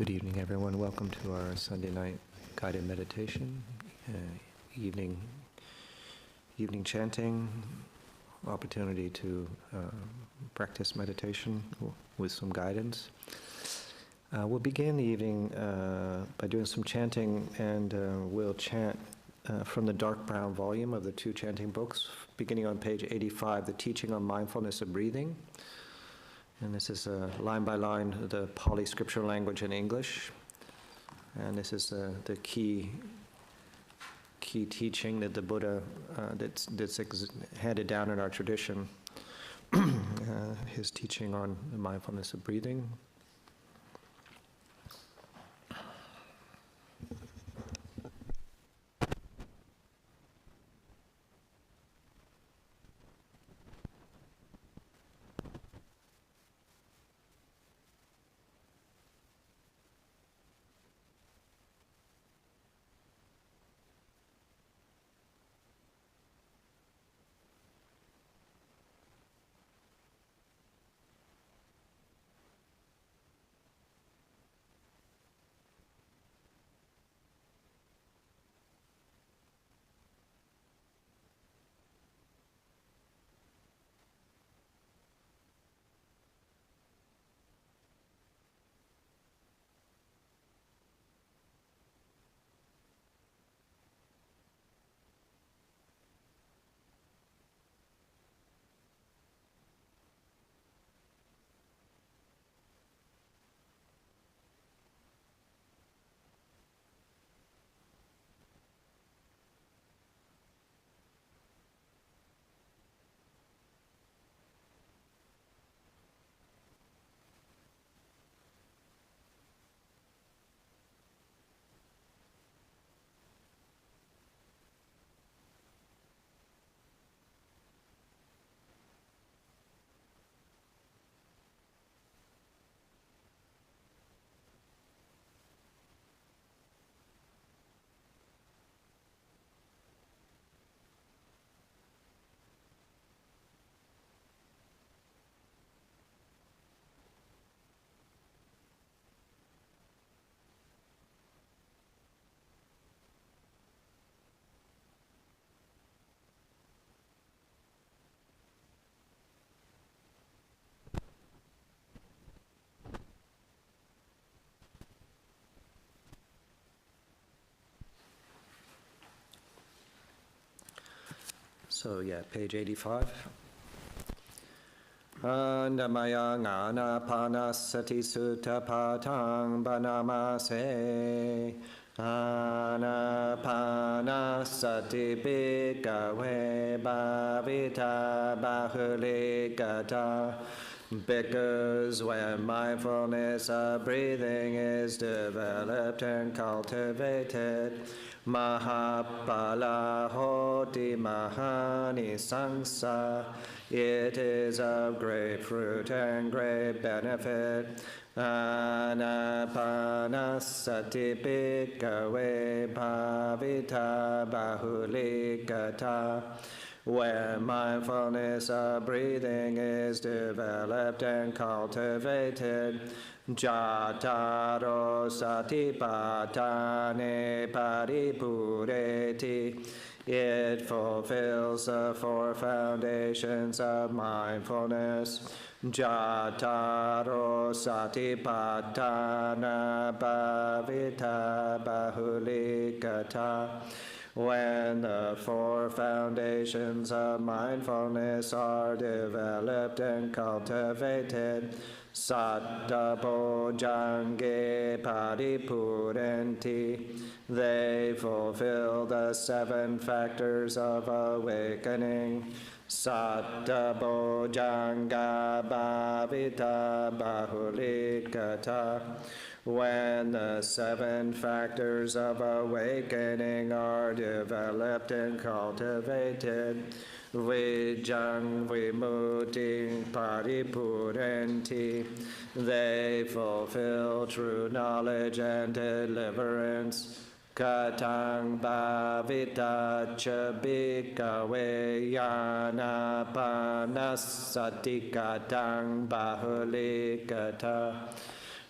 Good evening, everyone. Welcome to our Sunday night guided meditation, evening chanting, opportunity to practice meditation with some guidance. We'll begin the evening by doing some chanting, and we'll chant from the dark brown volume of the two chanting books, beginning on page 85, the teaching on mindfulness of breathing. And this is line by line the Pali scripture language in English. And this is the key teaching that the Buddha that's handed down in our tradition. His teaching on the mindfulness of breathing. So page 85. Andamaya ngana panasati sutta patang banamase anapanasati bhikkhave bhavita bahulikata. Because when mindfulness of breathing is developed and cultivated, Mahapala hoti mahani sangsa, it is of great fruit and great benefit. Anapanasati bhikkhave bhavita bahulikata. When mindfulness of breathing is developed and cultivated, Jataro satipatane paripureti, it fulfills the four foundations of mindfulness. Jataro satipatana bhavita bahulikata. When the four foundations of mindfulness are developed and cultivated, Sattva-bhojange paripurenti, they fulfill the 7 factors of awakening. Sattva-bhojanga bhavita bahulikata. When the 7 factors of awakening are developed and cultivated, Vijjang vimutti paripurenti, they fulfill true knowledge and deliverance. Katang bhavita cha bhikkhave yana panasati katang bahulikata.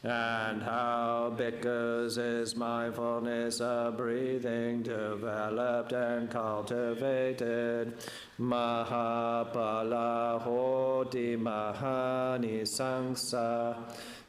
and how because his mindfulness of breathing developed and cultivated, Mahapala Hoti Mahani Sangsa,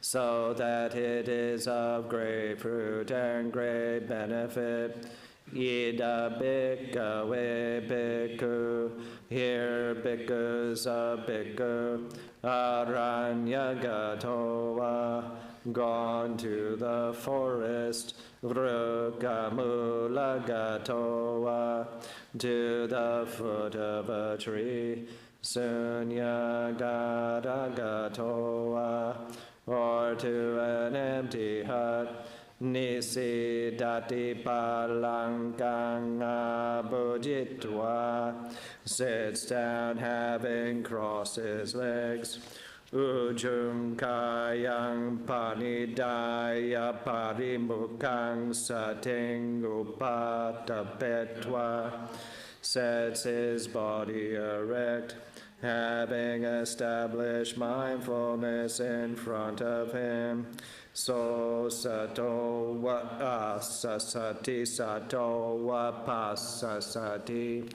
so that it is of great fruit and great benefit. Ida bhikkhave bhikkhu, here bhikkhus of bhikkhu, aranyagatoa, gone to the forest, vrukamulagatoa, to the foot of a tree, sunyagadagatoa, or to an empty hut, Nisidati palankanga bhujitva, sits down having crossed his legs. Ujung kayang panidaya parimukang sating upatapetva, sets his body erect, having established mindfulness in front of him. So sato wa asasati sato wa pasasati,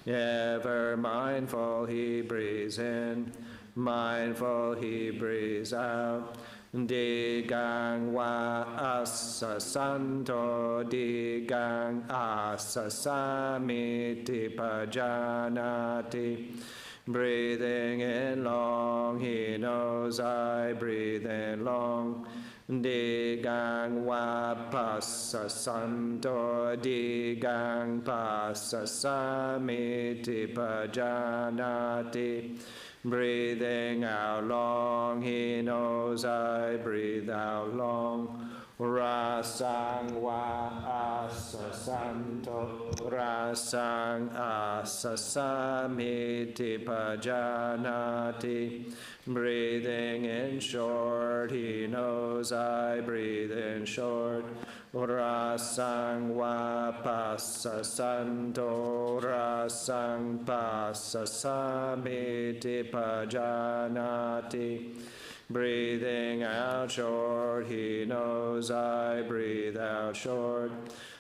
ever mindful he breathes in, mindful he breathes out. Digang wa asasanto, digang asasamiti pajanati. Breathing in long, he knows I breathe in long. Digang wa pasasanto, digang pasasamiti pajanati. Breathing out long, he knows I breathe out long. Rasang wa asasanto, rasang asasamiti pajanati. Breathing in short, he knows I breathe in short. Rasang wa pasasanto, rasang pasasamiti pajanati. Breathing out short, he knows I breathe out short.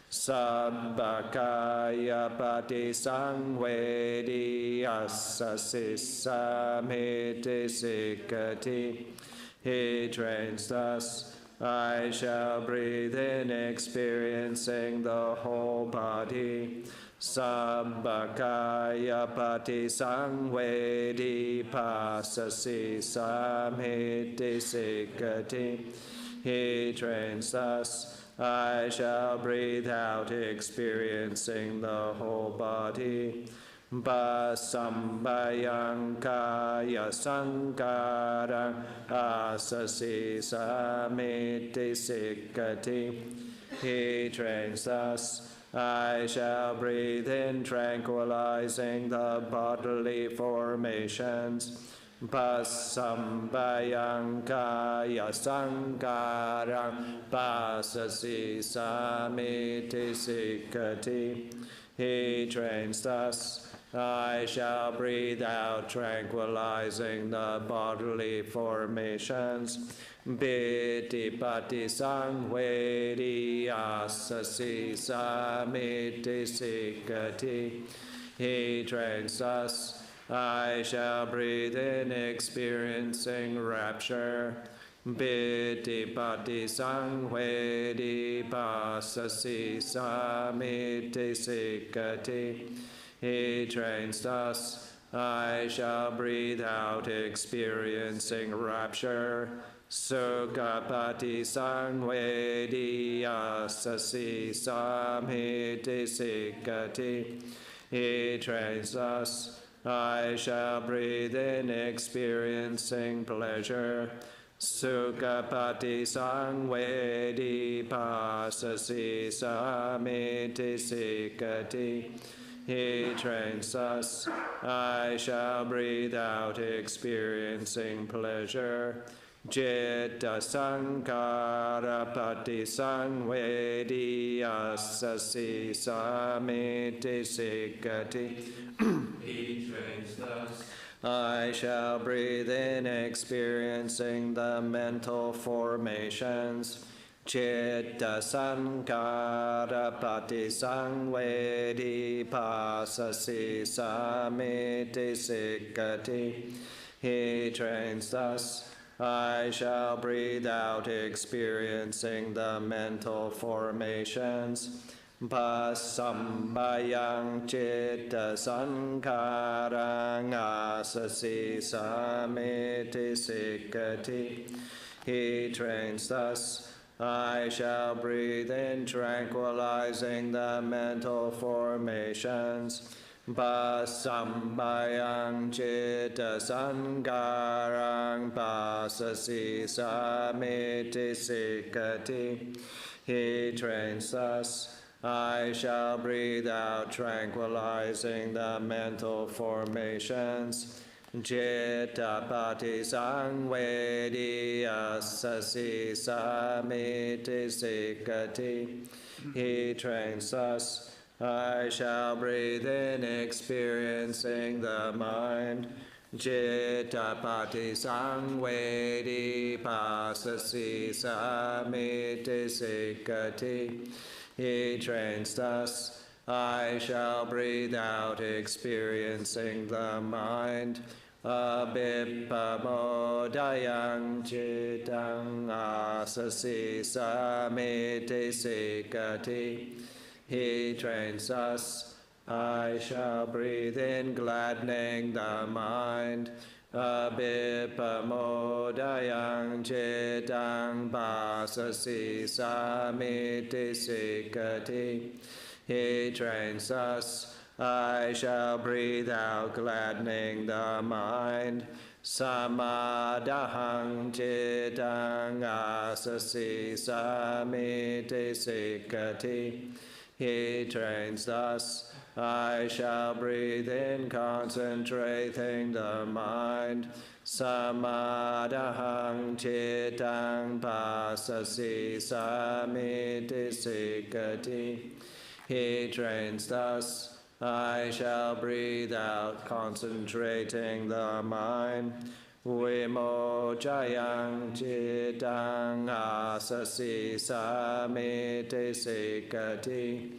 Sabbakaya pati sangvedi asasisamiti sikati. He trains thus, I shall breathe in experiencing the whole body. Sabbakaya pati sangvedi pasasi samhiti sikati. He trains thus, I shall breathe out experiencing the whole body. Basambayang kaya sankarang asasi samiti sikati. He trains thus, I shall breathe in tranquilizing the bodily formations. Pasambayang kaya sankarang pasasi samiti sikati. He trains thus, I shall breathe out tranquilizing the bodily formations. Biti pati sangvedi asasi samiti sikati. He trains us, I shall breathe in experiencing rapture. Biti pati sangvedi pasasi samiti sikati. He trains us, I shall breathe out experiencing rapture. Sukapati sangvedi asasi samhiti sikati. He trains us, I shall breathe in experiencing pleasure. Sukapati sangvedi pasasi samhiti sikati. He trains us, I shall breathe out experiencing pleasure. Citta sankara pati sangvedi asasi samiti sikati. He trains us, I shall breathe in, experiencing the mental formations. Chitta sankara pati sangvedi pasasi samiti sikkati. He trains thus. I shall breathe out, experiencing the mental formations. Pasambayang chitta sankarang asasi samiti sikkati. He trains thus. I shall breathe in, tranquilizing the mental formations. Pasambayang chitta sankarang pasasi samiti sikkati. He trains thus. I shall breathe out, tranquilizing the mental formations. Cittaviveka sangvedi asasi samiti sikkati. He trains us. I shall breathe in, experiencing the mind. Cittaviveka sangvedi pasasi samiti sikkati. He trains us. I shall breathe out, experiencing the mind. Abhippamodayang cittang asasi samiti sikkati. He trains us. I shall breathe in, gladdening the mind. Abhippamodayang cittang pasasi samiti sikkati. He trains us. I shall breathe out, gladdening the mind. Samadahang cittang asasi samiti sikkati. He trains us. I shall breathe in, concentrating the mind. Samadahang cittang pasasi samiti sikkati. He trains us. I shall breathe out, concentrating the mind. Vimojayang cittang asasi samiti sikkati.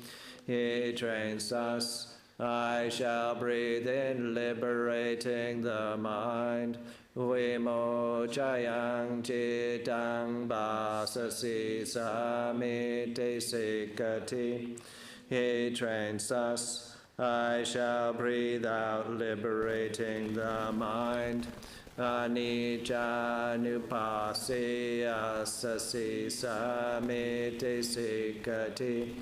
He trains us. I shall breathe in, liberating the mind. Vimojayang cittang pasasi samiti sikkati. He trains us. I shall breathe out, liberating the mind. Anicca nupasya sasi samiti sikkati.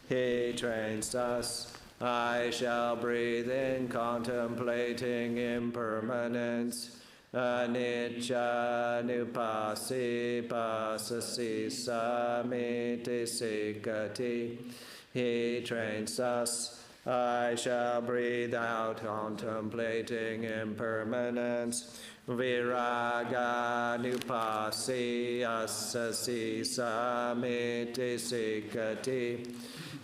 He trains us. I shall breathe in, contemplating impermanence. Anicca nupasya pasasi samiti sikkati. He trains us. I shall breathe out, contemplating impermanence. Viraga nupasya sasi samiti sikkati.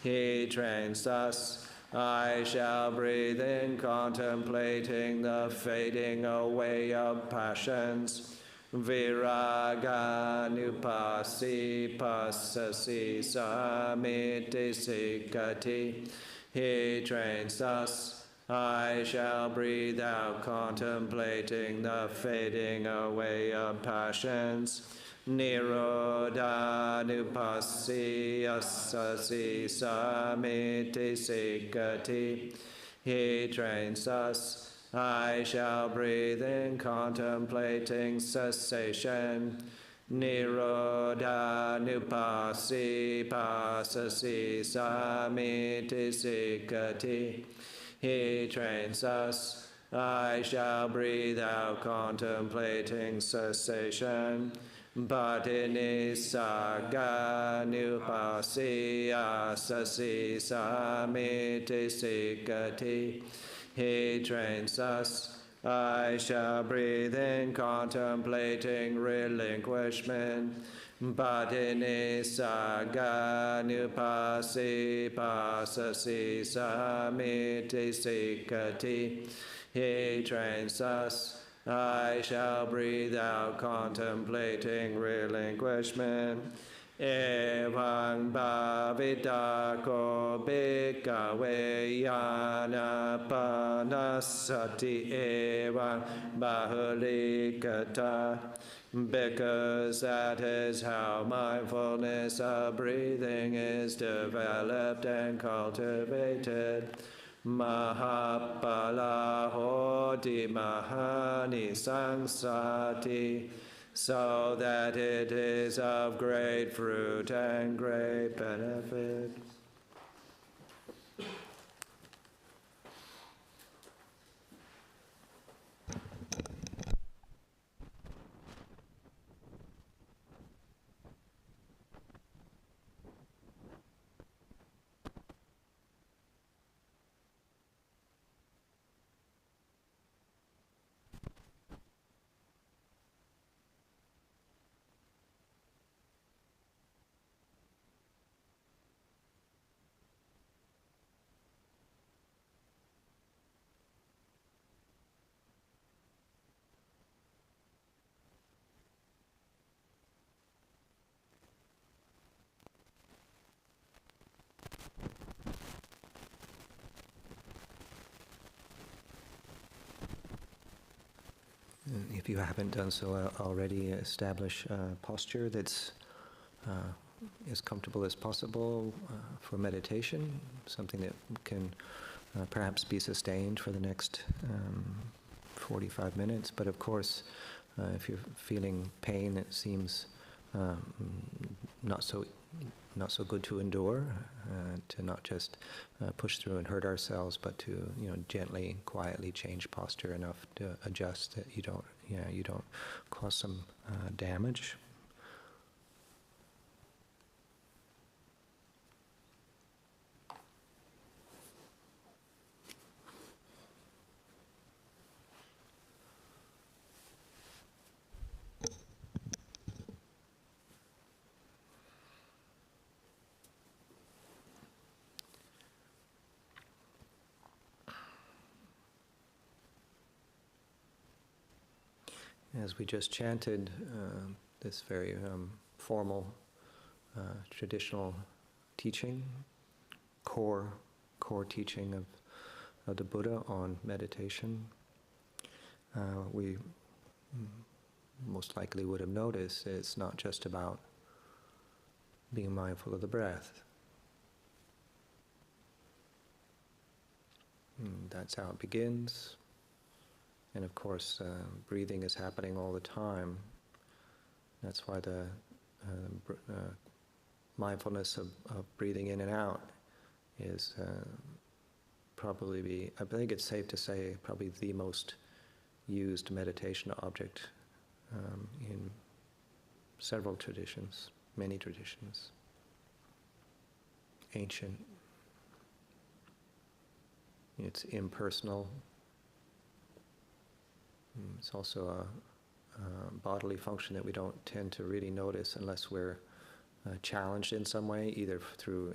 He trains us. I shall breathe in, contemplating the fading away of passions. Viraga nupasya pasasi samiti sikkati. He trains us. I shall breathe out, contemplating the fading away of passions. Nirodha nupasya sasi samiti sikkati. He trains us. I shall breathe in, contemplating cessation. Nirodha nupasya pasasi samiti sikkati. He trains us. I shall breathe out, contemplating cessation. Bhatinisaga nupasya sasi samiti sikkati. He trains us. I shall breathe in, contemplating relinquishment. Bhatinisaga nupasya pasasi samiti sikkati. He trains us. I shall breathe out, contemplating relinquishment. Evaṃ bhavidako bhikkhave yanapanasati evaṃ bahulikata. Because that is how mindfulness of breathing is developed and cultivated. Mahapala hoti mahani sangsati, so that it is of great fruit and great benefit. If you haven't done so already, establish a posture that's as comfortable as possible for meditation, something that can perhaps be sustained for the next 45 minutes. But of course, if you're feeling pain that seems not so good to endure, to not just push through and hurt ourselves, but to gently, quietly change posture enough to adjust that you don't cause some damage. As we just chanted this very formal traditional teaching, core teaching of the Buddha on meditation, we most likely would have noticed it's not just about being mindful of the breath. That's how it begins. And of course, breathing is happening all the time. That's why the mindfulness of breathing in and out is I think it's safe to say, probably the most used meditation object in several traditions, many traditions. Ancient. It's impersonal. It's also a bodily function that we don't tend to really notice unless we're challenged in some way, either through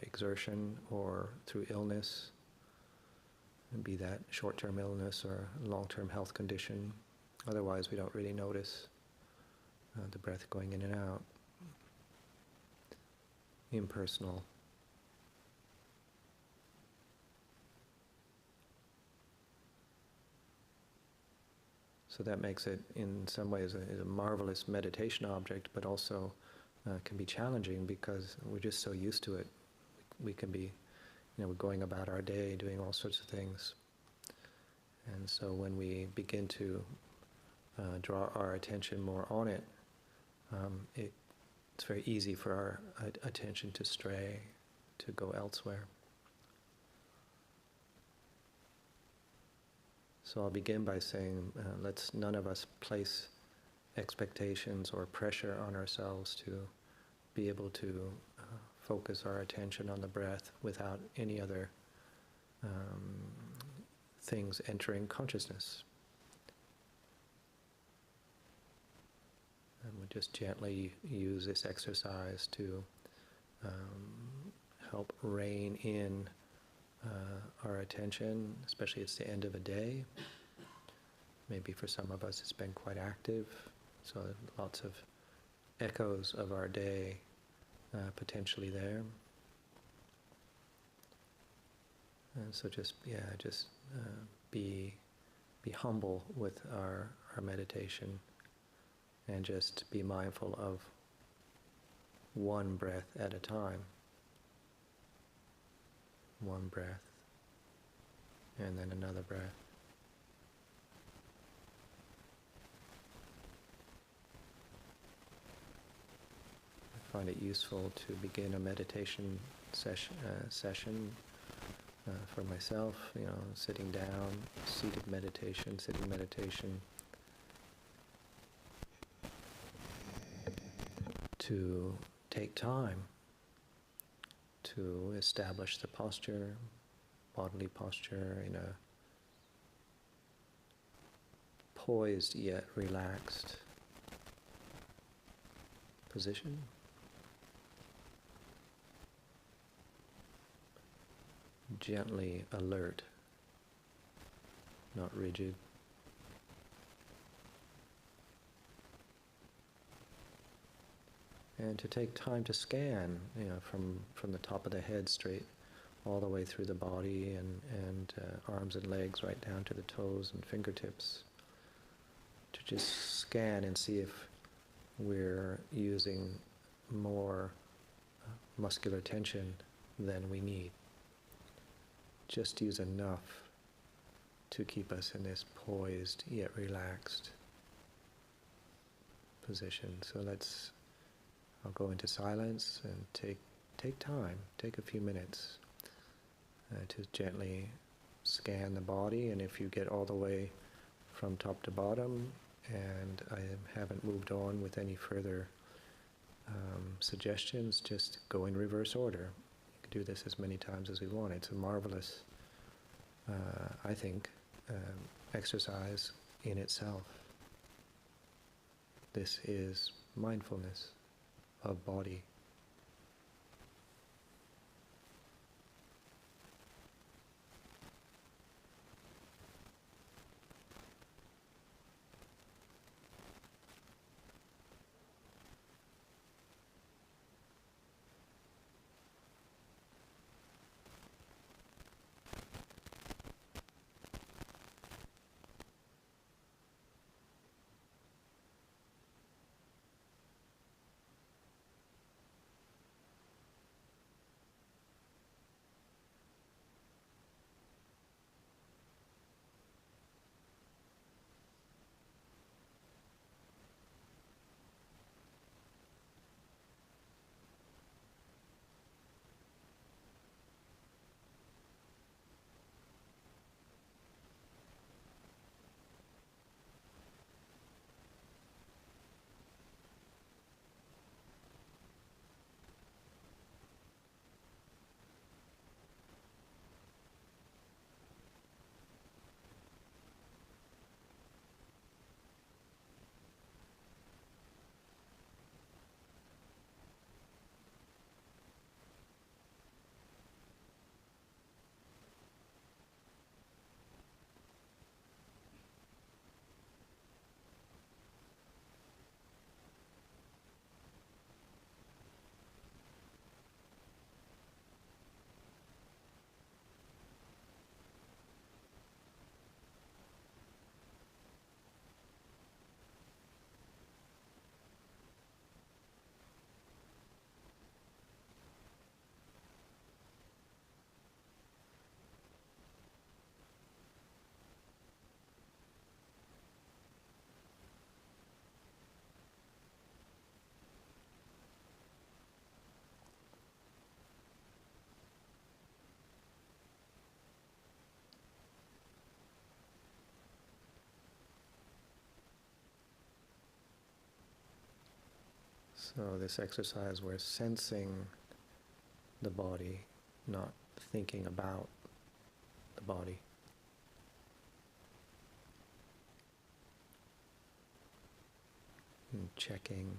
exertion or through illness, be that short-term illness or long-term health condition. Otherwise, we don't really notice the breath going in and out. Impersonal. So that makes it, in some ways, a marvelous meditation object, but also can be challenging because we're just so used to it. We can be, we're going about our day doing all sorts of things. And so when we begin to draw our attention more on it, it's very easy for our attention to stray, to go elsewhere. So I'll begin by saying, let's none of us place expectations or pressure on ourselves to be able to focus our attention on the breath without any other things entering consciousness. And we'll just gently use this exercise to help rein in our attention, especially it's the end of a day. Maybe for some of us it's been quite active, so lots of echoes of our day potentially there. And so just be humble with our meditation, and just be mindful of one breath at a time. One breath, and then another breath. I find it useful to begin a meditation session for myself, sitting down, seated meditation, sitting meditation, to take time to establish the posture, bodily posture, in a poised yet relaxed position. Gently alert, not rigid. And to take time to scan, from the top of the head straight all the way through the body, and arms and legs right down to the toes and fingertips. To just scan and see if we're using more muscular tension than we need. Just use enough to keep us in this poised yet relaxed position. So I'll go into silence and take time, take a few minutes to gently scan the body. And if you get all the way from top to bottom and I haven't moved on with any further suggestions, just go in reverse order. You can do this as many times as we want. It's a marvelous, I think, exercise in itself. This is mindfulness of body. So this exercise, we're sensing the body, not thinking about the body. And checking,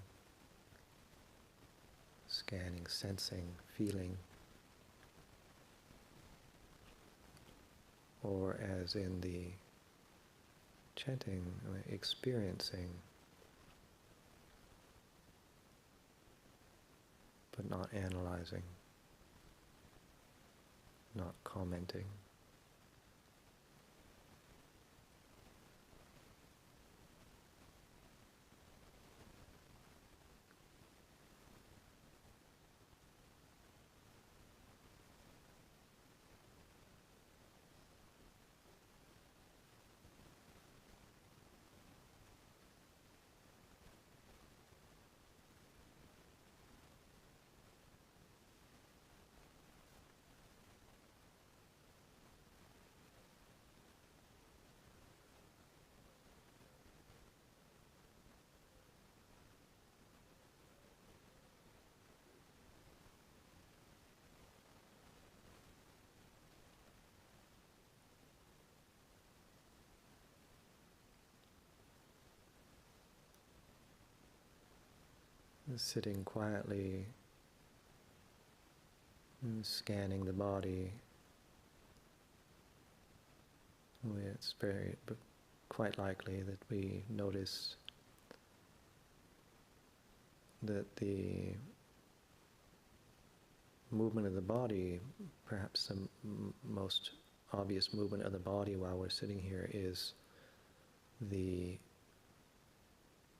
scanning, sensing, feeling. or as in the chanting, experiencing, but not analyzing, not commenting. Sitting quietly, scanning the body, it's quite likely that we notice that the movement of the body, perhaps the most obvious movement of the body while we're sitting here, is the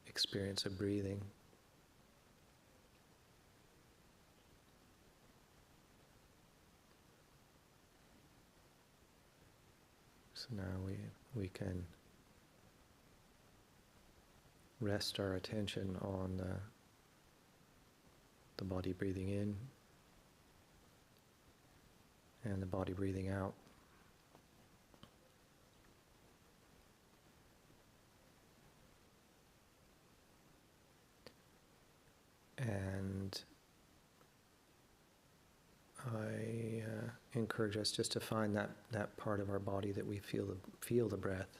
experience of breathing. So now we can rest our attention on the body breathing in and the body breathing out. And I encourage us just to find that part of our body that we feel the breath,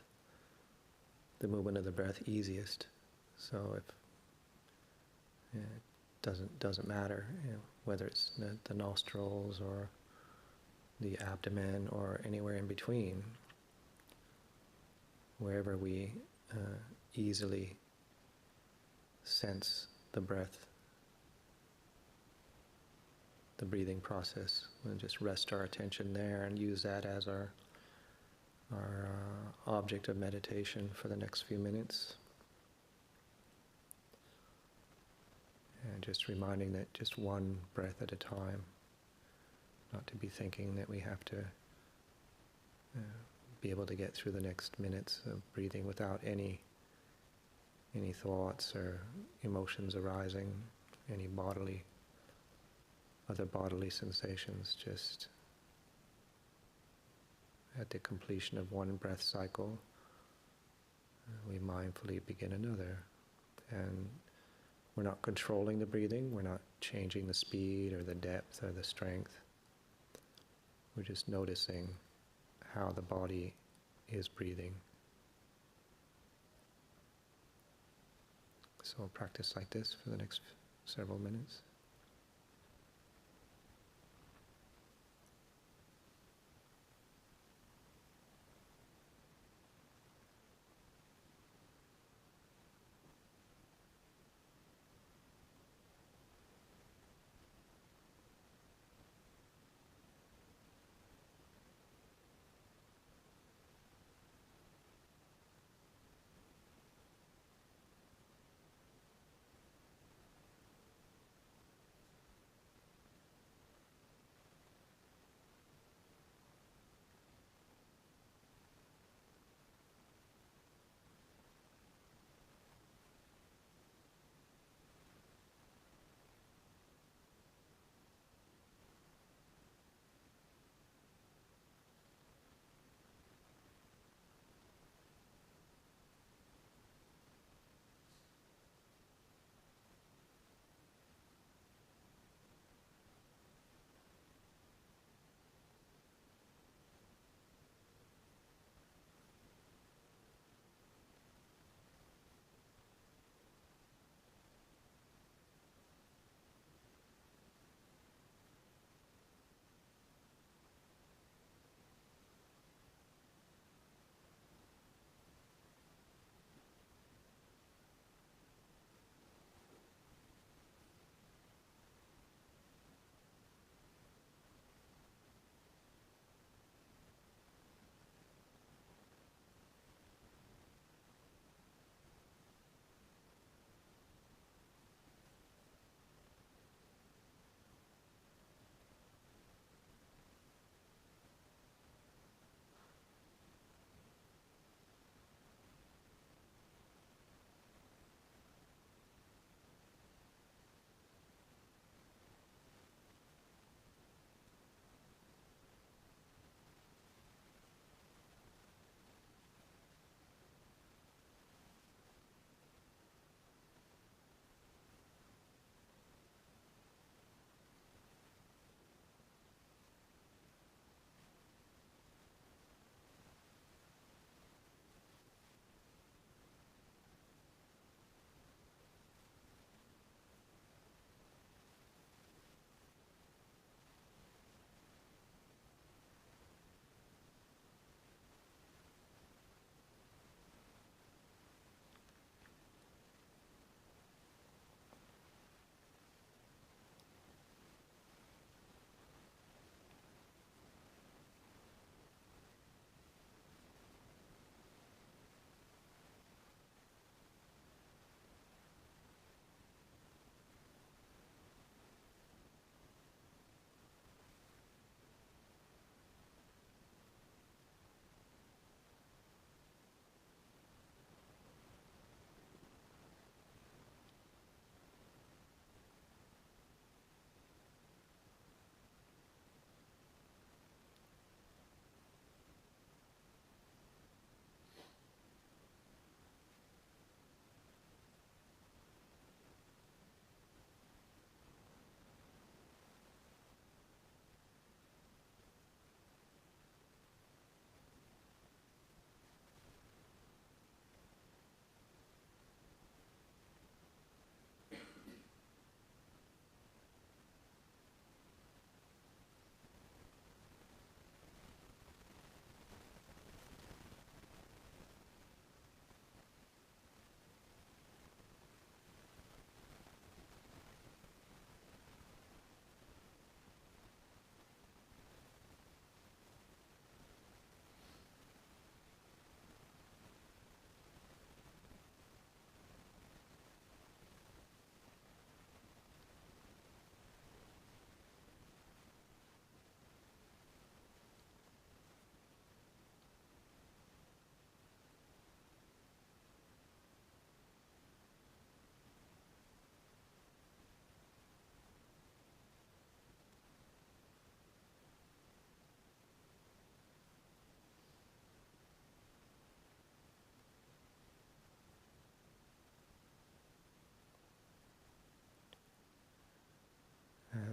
the movement of the breath easiest. So if it doesn't matter, whether it's the nostrils or the abdomen or anywhere in between, wherever we easily sense the breath, the breathing process. We'll just rest our attention there and use that as our object of meditation for the next few minutes. And just reminding that just one breath at a time, not to be thinking that we have to be able to get through the next minutes of breathing without any thoughts or emotions arising, any other bodily sensations. Just at the completion of one breath cycle, we mindfully begin another. And we're not controlling the breathing, we're not changing the speed or the depth or the strength. We're just noticing how the body is breathing. So we'll practice like this for the next several minutes.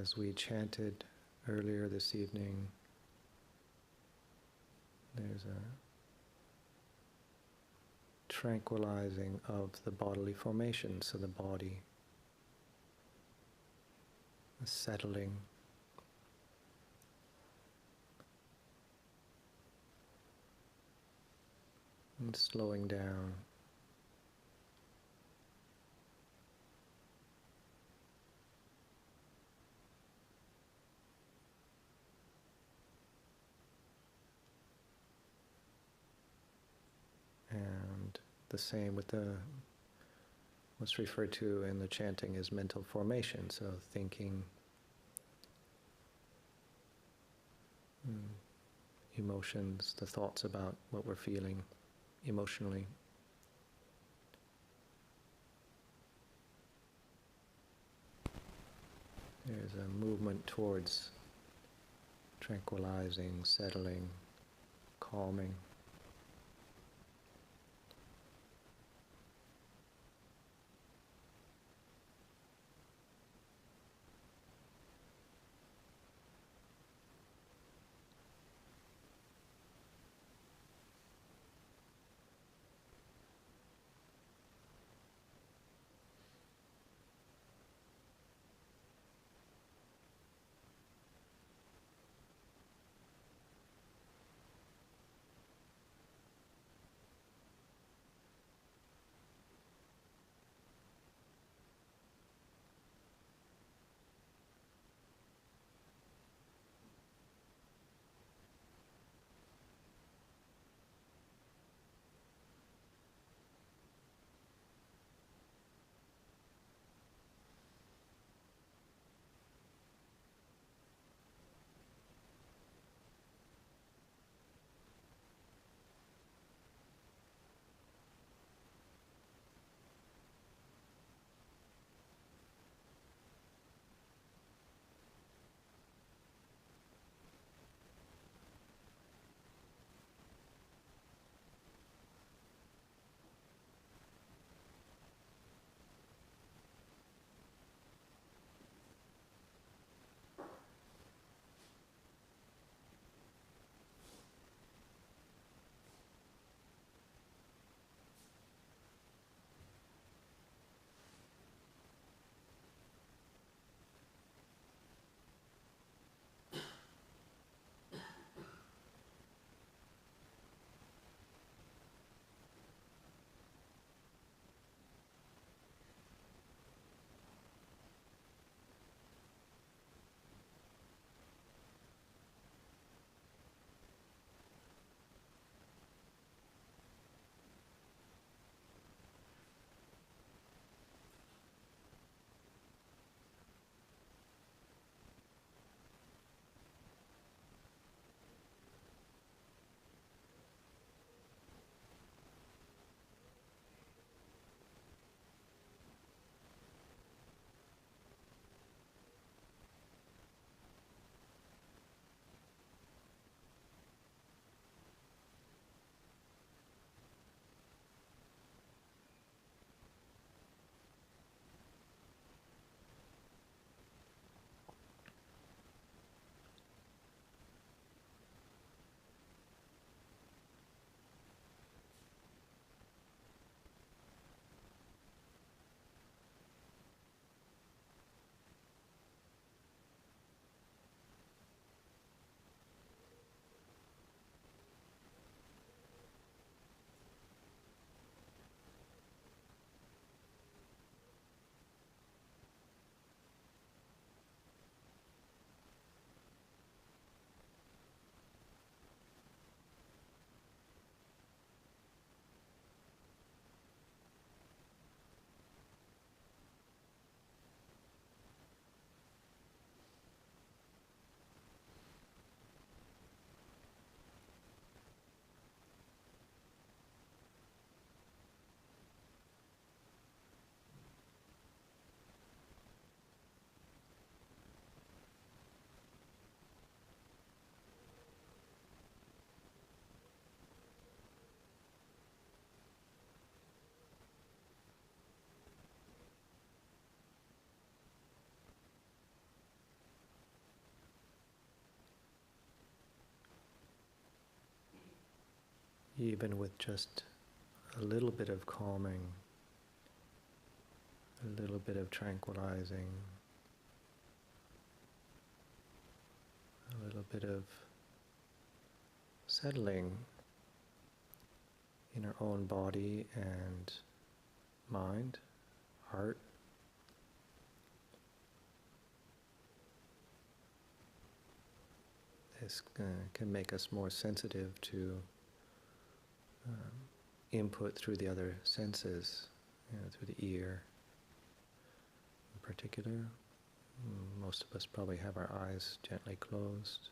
As we chanted earlier this evening, there's a tranquilizing of the bodily formations, so the body, a settling, and slowing down. And the same with what's referred to in the chanting as mental formation, so thinking, emotions, the thoughts about what we're feeling emotionally. There's a movement towards tranquilizing, settling, calming. even with just a little bit of calming, a little bit of tranquilizing, a little bit of settling in our own body and mind, heart. This can make us more sensitive to input through the other senses, through the ear in particular. Most of us probably have our eyes gently closed.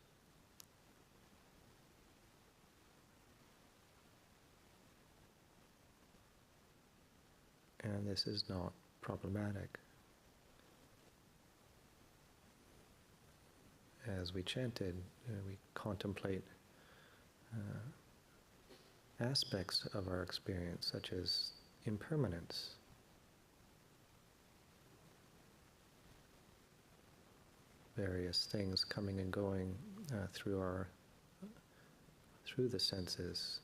And this is not problematic. As we chanted, we contemplate aspects of our experience, such as impermanence, various things coming and going through the senses,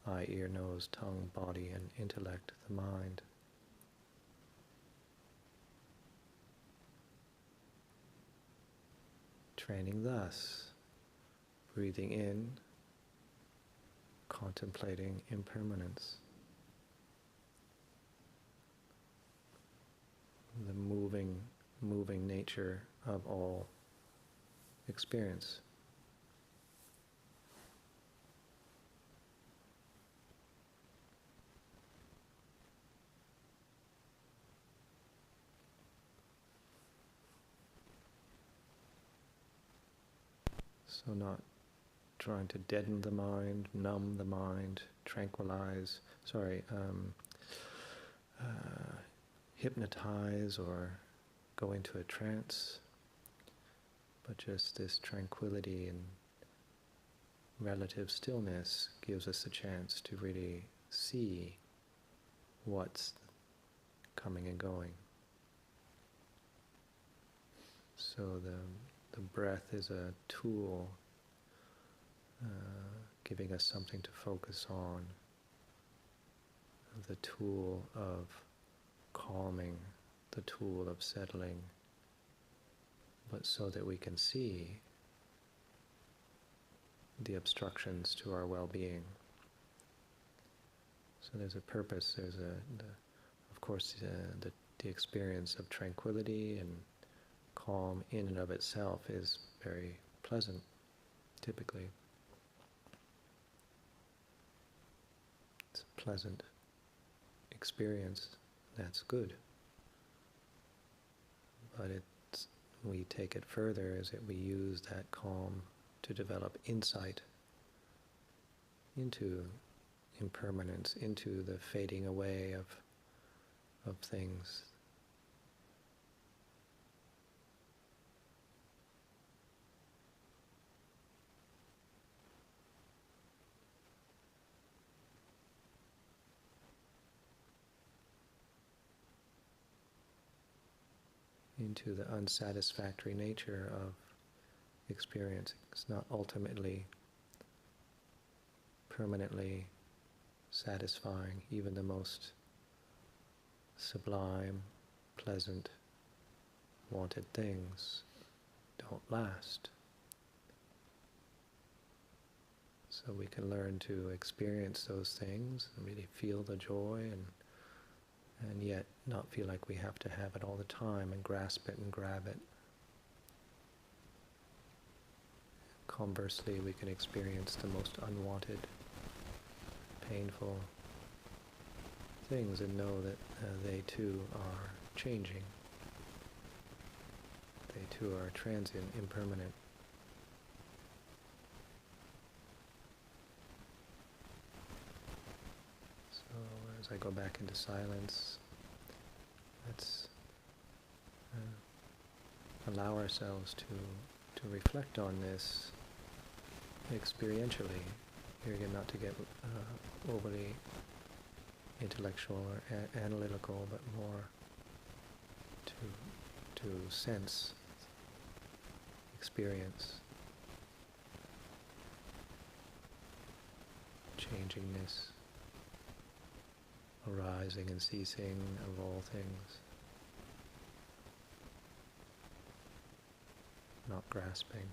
eye, ear, nose, tongue, body, and intellect, the mind. Training thus, breathing in, contemplating impermanence, the moving nature of all experience. So not trying to deaden the mind, numb the mind, tranquilize, hypnotize or go into a trance, but just this tranquility and relative stillness gives us a chance to really see what's coming and going. So the breath is a tool, giving us something to focus on, the tool of calming, the tool of settling, but so that we can see the obstructions to our well-being. So there's a purpose, of course, the experience of tranquility and calm in and of itself is very pleasant, typically. It's a pleasant experience, that's good. But we take it further is that we use that calm to develop insight into impermanence, into the fading away of things. Into the unsatisfactory nature of experience. It's not ultimately, permanently satisfying. Even the most sublime, pleasant, wanted things don't last. So we can learn to experience those things and really feel the joy and yet not feel like we have to have it all the time and grasp it and grab it. Conversely, we can experience the most unwanted, painful things and know that they too are changing. They too are transient, impermanent. So as I go back into silence, let's allow ourselves to reflect on this experientially. Here again, not to get overly intellectual or analytical, but more to sense, experience, changingness, arising and ceasing of all things, not grasping.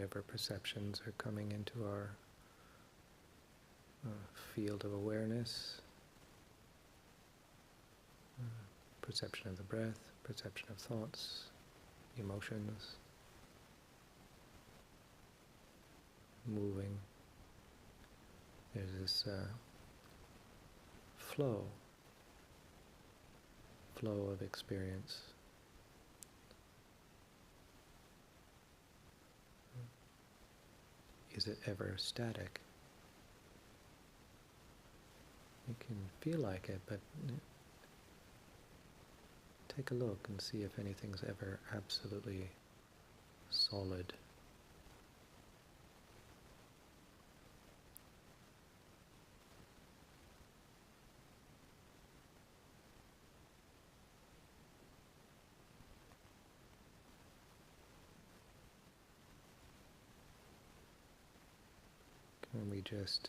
whatever perceptions are coming into our field of awareness, perception of the breath, perception of thoughts, emotions, moving. There's this flow of experience. Is it ever static? You can feel like it, but take a look and see if anything's ever absolutely solid. Can we just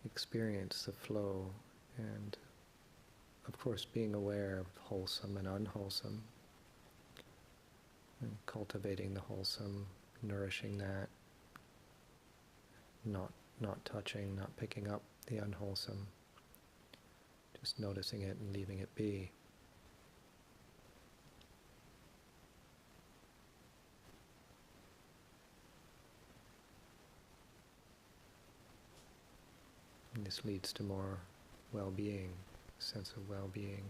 experience the flow, and of course being aware of wholesome and unwholesome, and cultivating the wholesome, nourishing that, not touching, not picking up the unwholesome, just noticing it and leaving it be. And this leads to more well-being, a sense of well-being,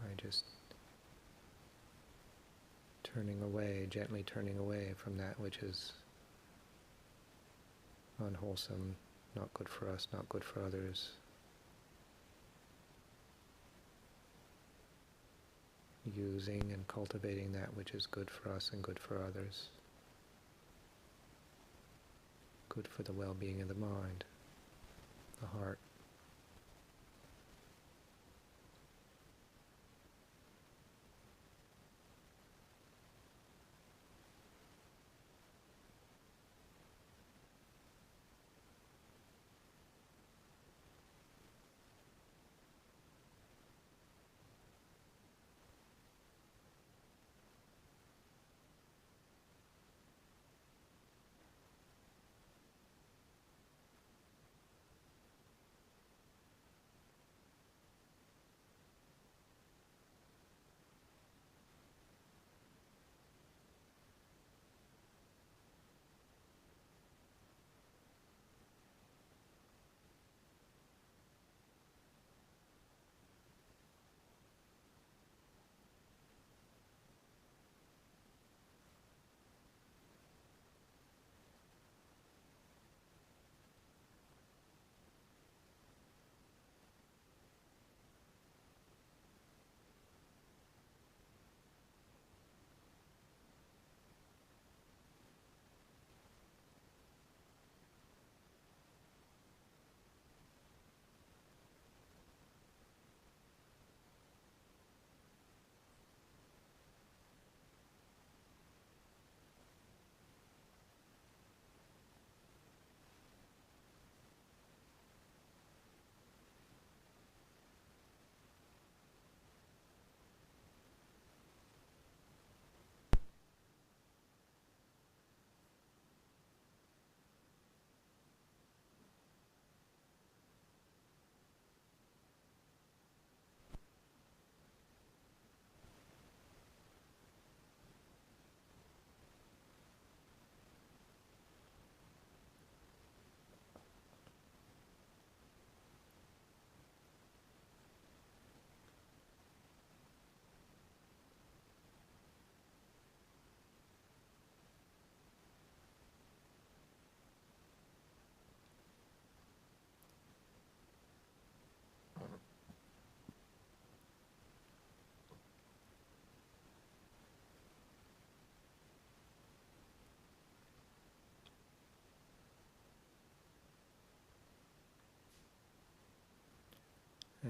by just turning away, gently turning away from that which is unwholesome, not good for us, not good for others. Using and cultivating that which is good for us and good for others. Good for the well-being of the mind, the heart.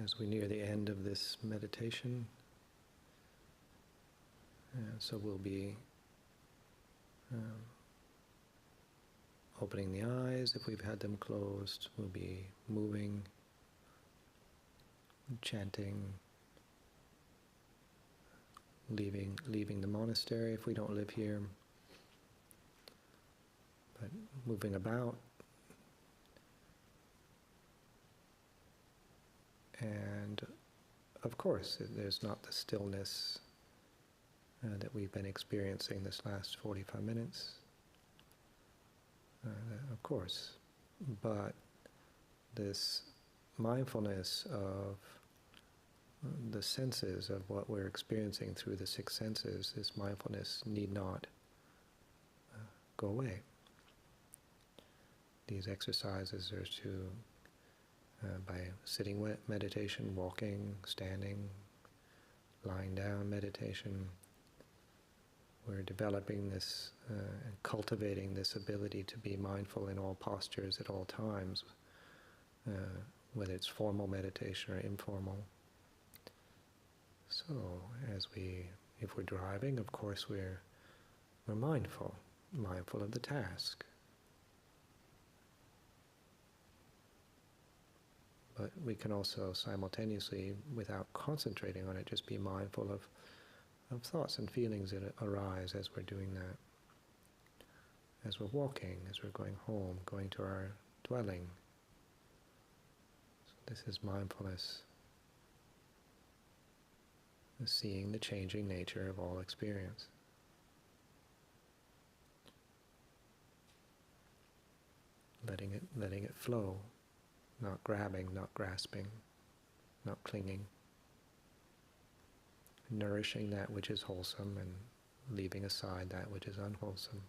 As we near the end of this meditation, so we'll be opening the eyes if we've had them closed. We'll be moving, chanting, leaving the monastery if we don't live here, but moving about. And of course, there's not the stillness that we've been experiencing this last 45 minutes, of course, but this mindfulness of the senses, of what we're experiencing through the six senses, this mindfulness need not go away. These exercises are to, by sitting meditation, walking, standing, lying down meditation, we're developing this and cultivating this ability to be mindful in all postures at all times, whether it's formal meditation or informal. So, if we're driving, of course we're mindful of the task. But we can also simultaneously, without concentrating on it, just be mindful of thoughts and feelings that arise as we're doing that. As we're walking, as we're going home, going to our dwelling. So this is mindfulness. Seeing the changing nature of all experience. Letting it flow, not grabbing, not grasping, not clinging. Nourishing that which is wholesome and leaving aside that which is unwholesome.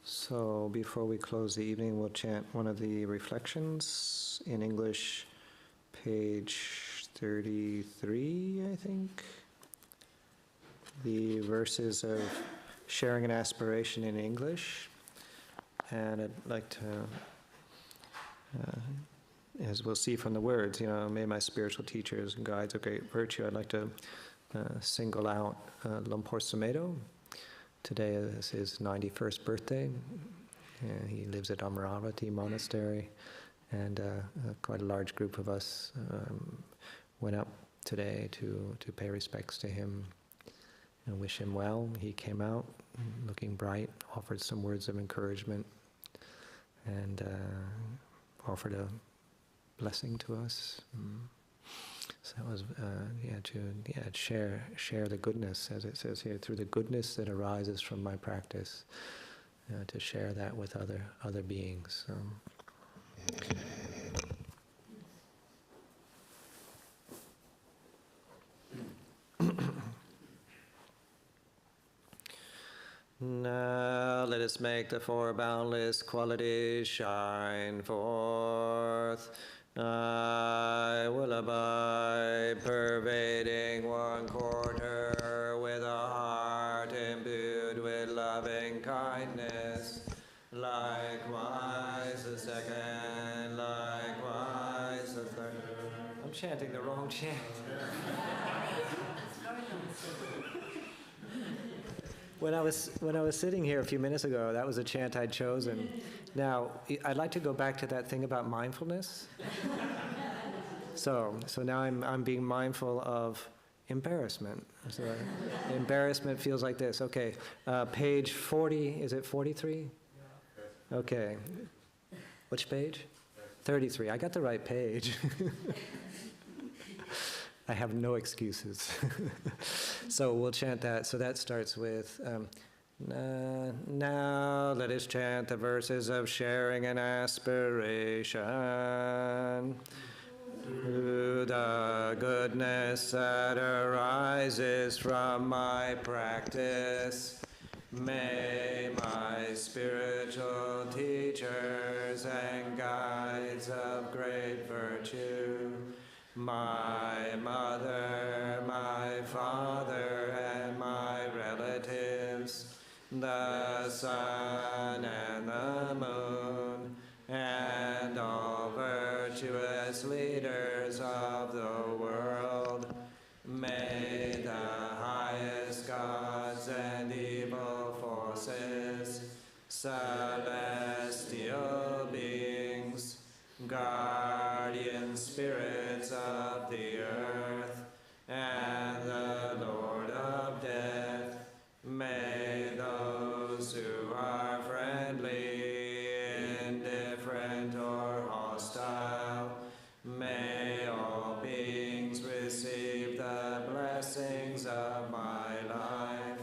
So before we close the evening, we'll chant one of the reflections in English, page 33, I think. The verses of sharing an aspiration in English. And I'd like to, as we'll see from the words, may my spiritual teachers and guides of great virtue, I'd like to single out Lumpur Sumedho. Today is his 91st birthday. He lives at Amaravati Monastery, and quite a large group of us went up today to pay respects to him and wish him well. He came out looking bright, offered some words of encouragement, and offered a blessing to us. So that was, to share the goodness, as it says here, through the goodness that arises from my practice, to share that with other beings. Now let us make the four boundless qualities shine forth. I will abide, pervading one quarter with a heart imbued with loving kindness. Likewise the second, likewise the third. I'm chanting the wrong chant. When I was sitting here a few minutes ago, that was a chant I'd chosen. Now, I'd like to go back to that thing about mindfulness. So now I'm being mindful of embarrassment. So embarrassment feels like this. Okay, page 40, is it 43? Okay. Which page? 33. I got the right page. I have no excuses. So we'll chant that. So that starts with, now let us chant the verses of sharing an aspiration. Through the goodness that arises from my practice, may my spiritual teachers and guides of great virtue, my mother, my father, and my relatives, the sun and the moon, and all virtuous leaders of the world. May the highest gods and evil forces, celestial beings, guardian spirits of the earth, and the Lord of death, may those who are friendly, indifferent, or hostile, may all beings receive the blessings of my life.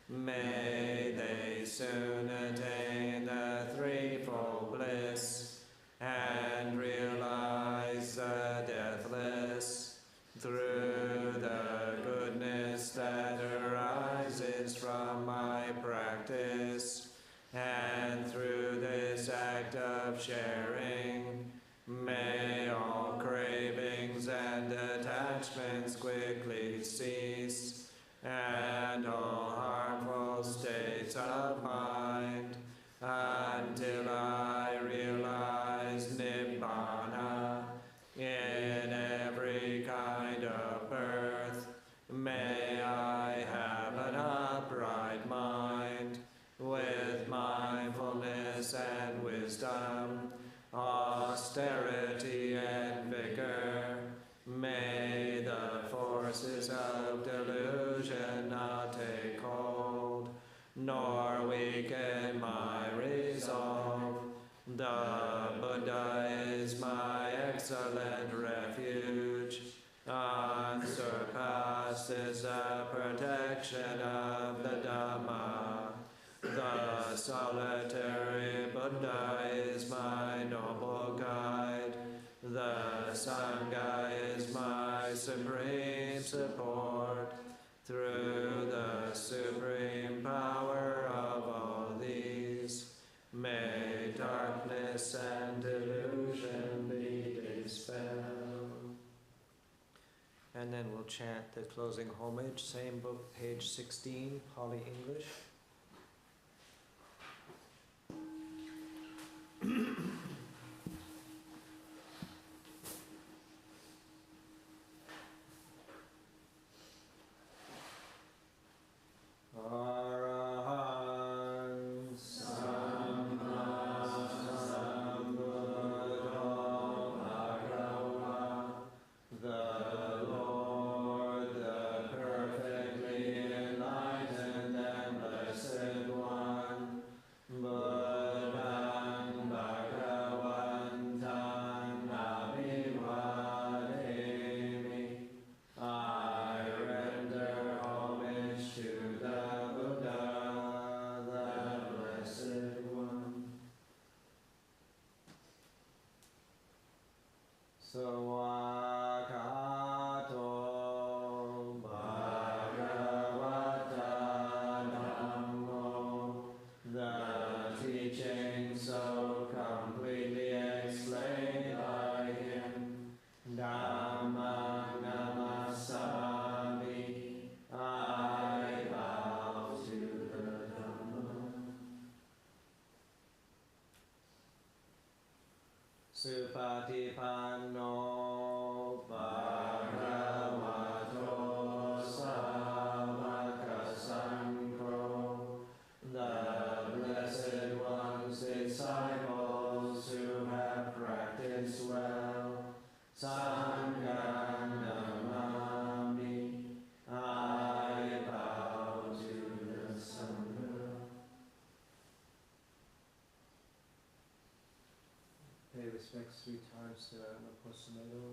May they soon attain the threefold bliss and realize the deathless through the goodness that arises from my practice, and through this act of sharing, may all cravings and attachments quickly cease, and all harmful states of mind, until I realize Nibbana in every kind of birth. May I have an upright mind, with mindfulness and wisdom, austerity and vigor. May the forces of delusion not take hold, nor weaken my resolve. The Buddha is my excellent refuge. Unsurpassed is the protection of the Dhamma. The solitary Buddha is my noble guide. The Sangha is my supreme support. Through the supreme power of all these, may darkness and delusion be dispelled. And then we'll chant the closing homage, same book, page 16, Pali English. Supatipanno bhagavato samaka sangho. The Blessed One's disciples who have practiced well, Sangham namami, I bow to the Sangha. Pay respects 3 times to the Apostolado.